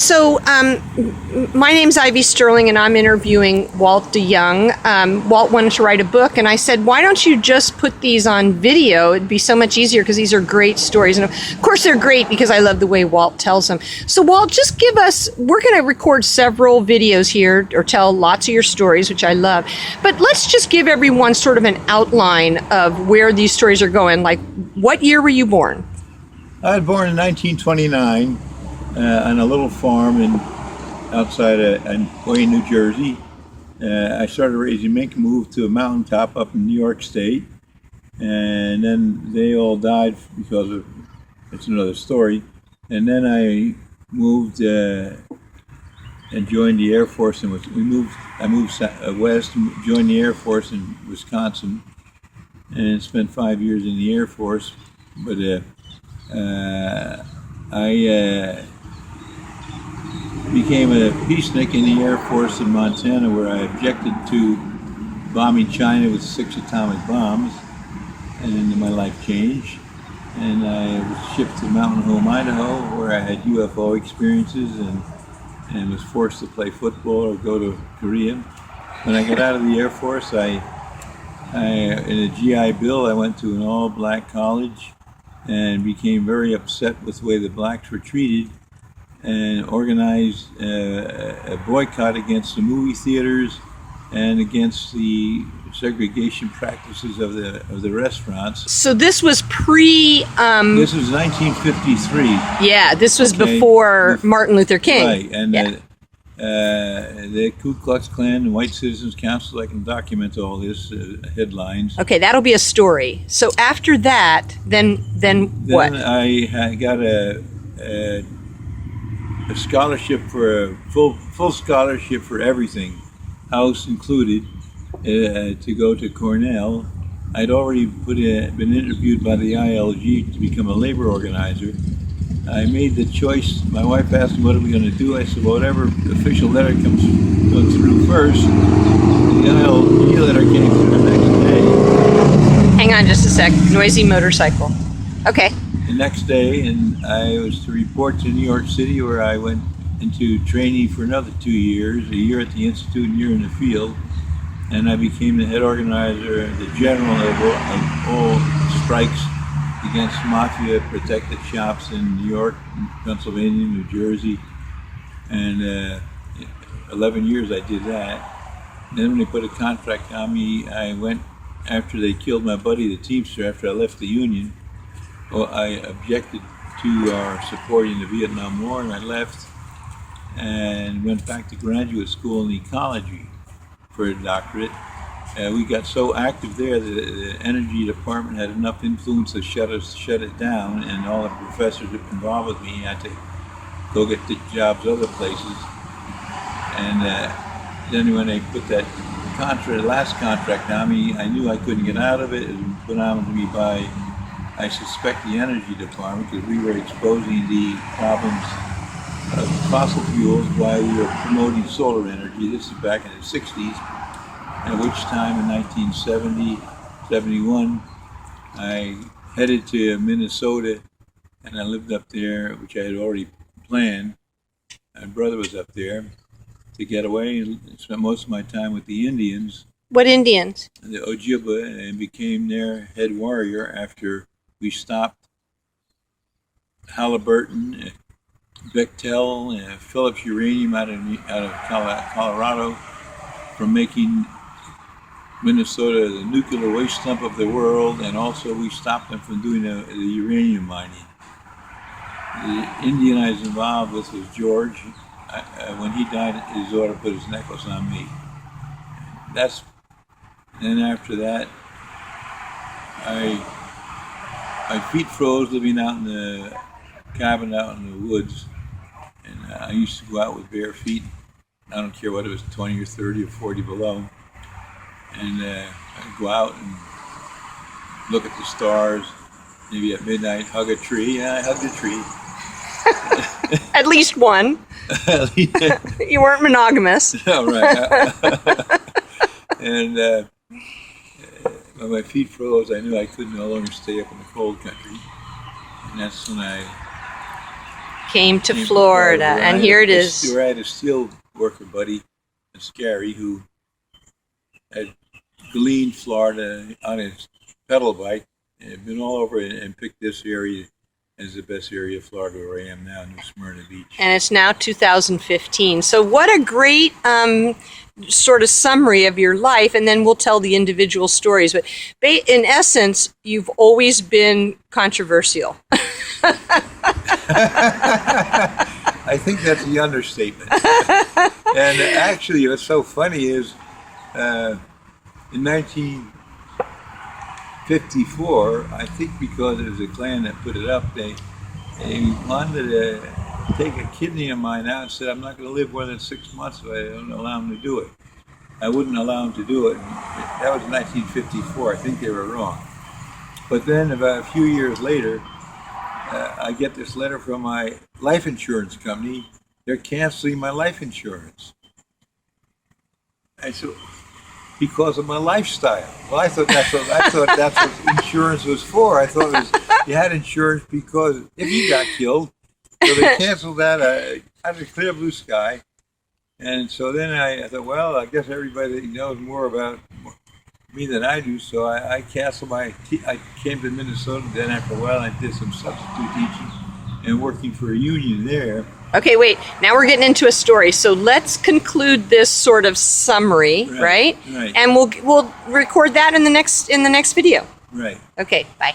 So, my name's Ivy Sterling, and I'm interviewing Walt DeYoung. Walt wanted to write a book, and I said, why don't you just put these on video? It'd be so much easier because these are great stories. And of course, they're great because I love the way Walt tells them. So, Walt, just give us, we're going to record several videos here or tell lots of your stories, which I love. But let's just give everyone sort of an outline of where these stories are going. Like, what year were you born? I was born in 1929. On a little farm outside of Wayne, New Jersey. I started raising mink, moved to a mountaintop up in New York State, and then they all died because of, it's another story. And then I moved and joined the Air Force, and I moved west, joined the Air Force in Wisconsin, and spent 5 years in the Air Force. But I became a peacenik in the Air Force in Montana, where I objected to bombing China with 6 atomic bombs, and then my life changed. And I was shipped to Mountain Home, Idaho, where I had UFO experiences and was forced to play football or go to Korea. When I got out of the Air Force, in a GI Bill, I went to an all-black college and became very upset with the way the blacks were treated, and organized a boycott against the movie theaters and against the segregation practices of the restaurants. So this was pre... This was 1953. Yeah, this was before Martin Luther King. Right, and the Ku Klux Klan and White Citizens Council, I can document all this, headlines. Okay, that'll be a story. So after that, then what? Then I got a scholarship for a full scholarship for everything, house included, to go to Cornell. I'd already been interviewed by the ILG to become a labor organizer. I made the choice. My wife asked me, what are we going to do? I said, well, whatever official letter comes through first. The ILG letter came through the next day. Hang on just a sec. Noisy motorcycle. Okay. The next day, and I was to report to New York City, where I went into training for another 2 years, a year at the Institute and a year in the field, and I became the head organizer, the general of all strikes against mafia protected shops in New York, Pennsylvania, New Jersey, and 11 years I did that. And then when they put a contract on me, I went, after they killed my buddy, the Teamster, after I left the Union. Well, I objected to our supporting the Vietnam War, and I left and went back to graduate school in ecology for a doctorate. We got so active there that the energy department had enough influence to shut it down, and all the professors involved with me had to go get the jobs other places. And then when they put that last contract on me, I knew I couldn't get out of it. It was put on to me by, I suspect, the energy department, because we were exposing the problems of fossil fuels while we were promoting solar energy. This is back in the 60s, at which time in 1970, 71, I headed to Minnesota, and I lived up there, which I had already planned. My brother was up there to get away, and spent most of my time with the Indians. What Indians? The Ojibwa, and became their head warrior after we stopped Halliburton, Bechtel, Phillips Uranium out of Colorado from making Minnesota the nuclear waste dump of the world, and also we stopped them from doing the uranium mining. The Indian I was involved with was George. When he died, his daughter put his necklace on me. Then after that, my feet froze living out in the cabin out in the woods, and I used to go out with bare feet. I don't care what it was, 20 or 30 or 40 below, and I'd go out and look at the stars, maybe at midnight, hug a tree. Yeah, I hugged a tree. At least one. You weren't monogamous. Oh, right. And when my feet froze, I knew I could no longer stay up in the cold country. And that's when I Came to Florida, and here it is. Where I had a steel worker buddy, Scary, who had gleaned Florida on his pedal bike and had been all over and picked this area as the best area of Florida where I am now, New Smyrna Beach. And it's now 2015. So what a great sort of summary of your life, and then we'll tell the individual stories. But in essence, you've always been controversial. I think that's the understatement. And actually, what's so funny is in 1954, I think because it was a Klan that put it up, they wanted to take a kidney of mine out and said, I'm not going to live more than 6 months if I don't allow him to do it. I wouldn't allow him to do it. That was 1954. I think they were wrong. But then about a few years later, I get this letter from my life insurance company. They're canceling my life insurance. I said, because of my lifestyle. Well, I thought that's what insurance was for. I thought it was, you had insurance because if you got killed. So they canceled that out of the clear blue sky. And so then I thought, well, I guess everybody knows more about me than I do. So I canceled I came to Minnesota. Then after a while, I did some substitute teaching and working for a union there. Okay, wait. Now we're getting into a story. So let's conclude this sort of summary, right? Right. And we'll record that in the next video. Right. Okay. Bye.